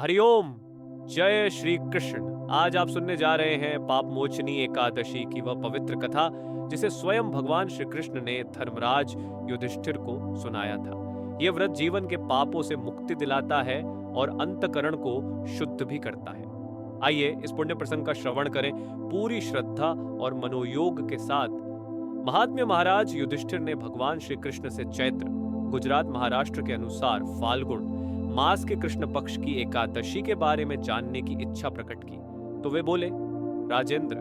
हरिओम। जय श्री कृष्ण। आज आप सुनने जा रहे हैं पाप मोचनी एकादशी की वह पवित्र कथा जिसे स्वयं भगवान श्री कृष्ण ने धर्मराज युधिष्ठिर को सुनाया था। यह व्रत जीवन के पापों से मुक्ति दिलाता है और अंतकरण को शुद्ध भी करता है। आइए इस पुण्य प्रसंग का श्रवण करें पूरी श्रद्धा और मनोयोग के साथ। महात्म्य महाराज युधिष्ठिर ने भगवान श्री कृष्ण से चैत्र, गुजरात महाराष्ट्र के अनुसार फाल्गुन मास के कृष्ण पक्ष की एकादशी के बारे में जानने की इच्छा प्रकट की। तो वे बोले, राजेंद्र,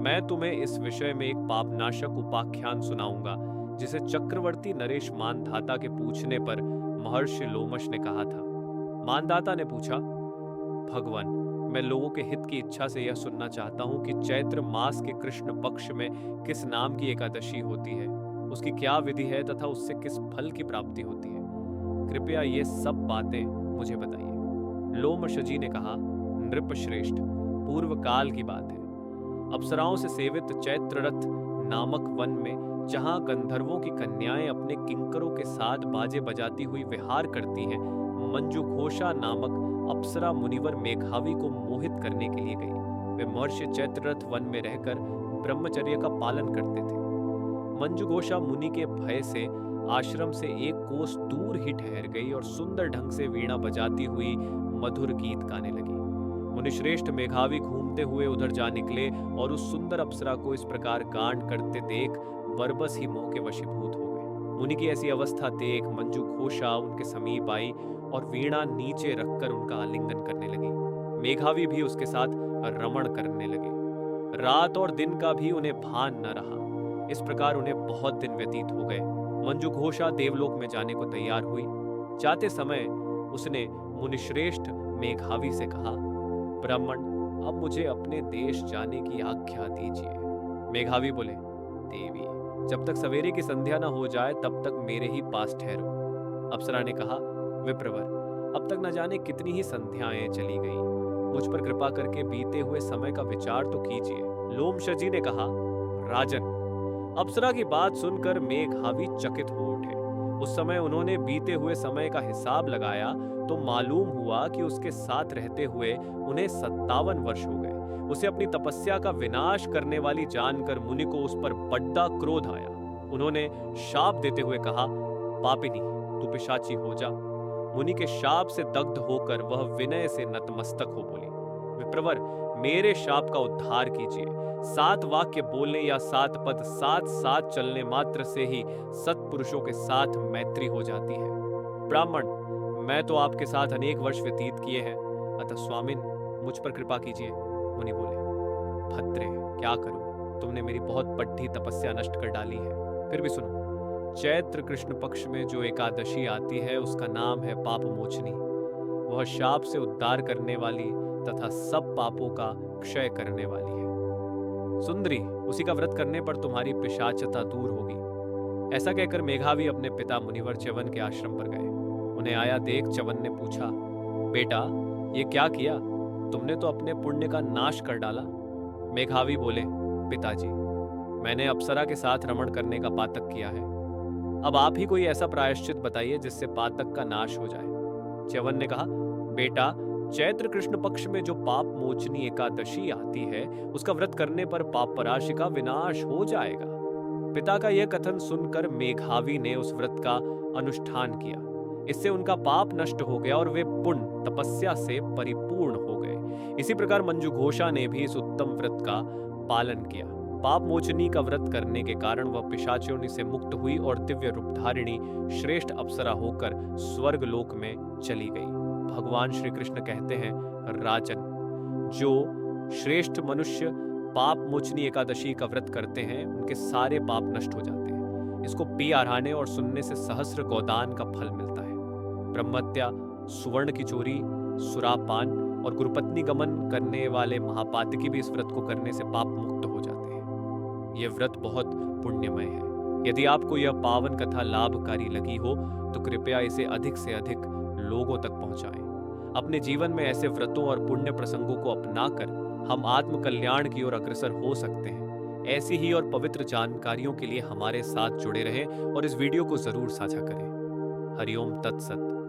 मैं तुम्हें इस विषय में एक पापनाशक उपाख्यान सुनाऊंगा जिसे चक्रवर्ती नरेश मानधाता के पूछने पर महर्षि लोमश ने कहा था। मानधाता ने पूछा, भगवान, मैं लोगों के हित की इच्छा से यह सुनना चाहता हूं कि चैत्र मास के कृष्ण पक्ष में किस नाम की एकादशी होती है, उसकी क्या विधि है तथा उससे किस फल की प्राप्ति होती है। कृपया ये सब बातें मुझे बताइए। लोमशजी ने कहा, नृप श्रेष्ठ, पूर्व काल की बात है। अप्सराओं से सेवित चैत्ररथ नामक वन में जहां गंधर्वों की कन्याएं अपने किंकरों के साथ बाजे बजाती हुई विहार करती हैं, मंजुघोषा नामक अप्सरा मुनिवर मेघावी को मोहित करने के लिए गई। वे महर्षि चैत्ररथ वन में रहकर ब्रह्मचर्य का पालन करते थे। मंजुघोषा मुनि के भय से आश्रम से एक कोस दूर ही ठहर गई और सुंदर ढंग से वीणा बजाती हुई मधुर गीत गाने लगी। मुनिश्रेष्ठ मेघावी घूमते हुए उधर जा निकले और उस सुंदर अप्सरा को इस प्रकार गान करते देख बरबस ही मोह के वशीभूत हो गए। मुनि की ऐसी अवस्था देख मंजुघोषा उनके समीप आई और वीणा नीचे रखकर उनका आलिंगन करने लगी। मेघावी भी उसके साथ रमण करने लगे। रात और दिन का भी उन्हें भान न रहा। इस प्रकार उन्हें बहुत दिन व्यतीत हो गए। मंजुघोषा देवलोक में जाने को तैयार हुई। जाते समय उसने मुनिश्रेष्ठ मेघावी से कहा, ब्राह्मण, अब मुझे अपने देश जाने की आज्ञा दीजिए। मेघावी बोले, देवी, जब तक सवेरे की संध्या न हो जाए तब तक मेरे ही पास ठहरो। अप्सरा ने कहा, विप्रवर, अब तक न जाने कितनी ही संध्याएं चली गईं। मुझ पर कृपा करके बीते हुए समय का विचार तो कीजिए। लोमशजी ने कहा, राजन, अप्सरा की बात सुनकर मेघावी चकित हो उठे। उस समय उन्होंने बीते हुए समय का हिसाब लगाया तो मालूम हुआ कि उसके साथ रहते हुए उन्हें 57 वर्ष हो गए। उसे अपनी तपस्या का विनाश करने वाली जानकर मुनि को उस पर बड़ा क्रोध आया। उन्होंने शाप देते हुए कहा, पापिनी, तू पिशाची हो जा। मुनि के शाप से दग्ध होकर वह विनय से नतमस्तक हो बोली, विप्रवर, मेरे शाप का उद्धार कीजिए। 7 वाक्य बोलने या 7 पद साथ साथ चलने मात्र से ही सत्पुरुषों के साथ मैत्री हो जाती है। ब्राह्मण, मैं तो आपके साथ अनेक वर्ष व्यतीत किए हैं, अतः स्वामिन, मुझ पर कृपा कीजिए। मुनि बोले, भद्रे, क्या करूं, तुमने मेरी बहुत बड़ी तपस्या नष्ट कर डाली है। फिर भी सुनो, चैत्र कृष्ण पक्ष में जो एकादशी आती है उसका नाम है पाप मोचनी। वह शाप से उद्धार करने वाली तथा सब पापों का क्षय करने वाली है। सुंदरी, उसी का व्रत करने पर तुम्हारी पिशाचता दूर होगी। ऐसा कहकर मेघावी अपने पिता मुनिवर च्यवन के आश्रम पर गए। उन्हें आया देख च्यवन ने पूछा, बेटा, ये क्या किया? तुमने तो अपने पुण्य का नाश कर डाला। मेघावी बोले, पिताजी, मैंने अप्सरा के साथ रमण करने का पातक किया है। अब आप ही कोई ऐसा प्रायश्चित बताइए जिससे पातक का नाश हो जाए। च्यवन ने कहा, बेटा, चैत्र कृष्ण पक्ष में जो पाप मोचनी एकादशी आती है उसका व्रत करने पर पाप राशि का विनाश हो जाएगा। पिता का यह कथन सुनकर मेघावी ने उस व्रत का अनुष्ठान किया। इससे उनका पाप नष्ट हो गया और वे पुण्य तपस्या से परिपूर्ण हो गए। इसी प्रकार मंजुघोषा ने भी इस उत्तम व्रत का पालन किया। पाप मोचनी का व्रत करने के कारण वह पिशाचियों से मुक्त हुई और दिव्य रूपधारिणी श्रेष्ठ अप्सरा होकर स्वर्ग लोक में चली गई। भगवान श्री कृष्ण कहते हैं, राजन, जो श्रेष्ठ मनुष्य पाप मोचनी एकादशी का व्रत करते हैं उनके सारे पाप नष्ट हो जाते हैं। इसको पी आराने और सुनने से सहस्र गोदान का फल मिलता है। ब्रह्मत्या, सुवर्ण की चोरी, सुरापान और गुरुपत्नी गमन करने वाले महापातकी भी इस व्रत को करने से पाप मुक्त हो जाते हैं। यह व्रत बहुत पुण्यमय है। यदि आपको यह पावन कथा लाभकारी लगी हो तो कृपया इसे अधिक से अधिक लोगों तक पहुंचाएं। अपने जीवन में ऐसे व्रतों और पुण्य प्रसंगों को अपनाकर हम आत्म कल्याण की ओर अग्रसर हो सकते हैं। ऐसी ही और पवित्र जानकारियों के लिए हमारे साथ जुड़े रहें और इस वीडियो को जरूर साझा करें। हरिओम तत्सत।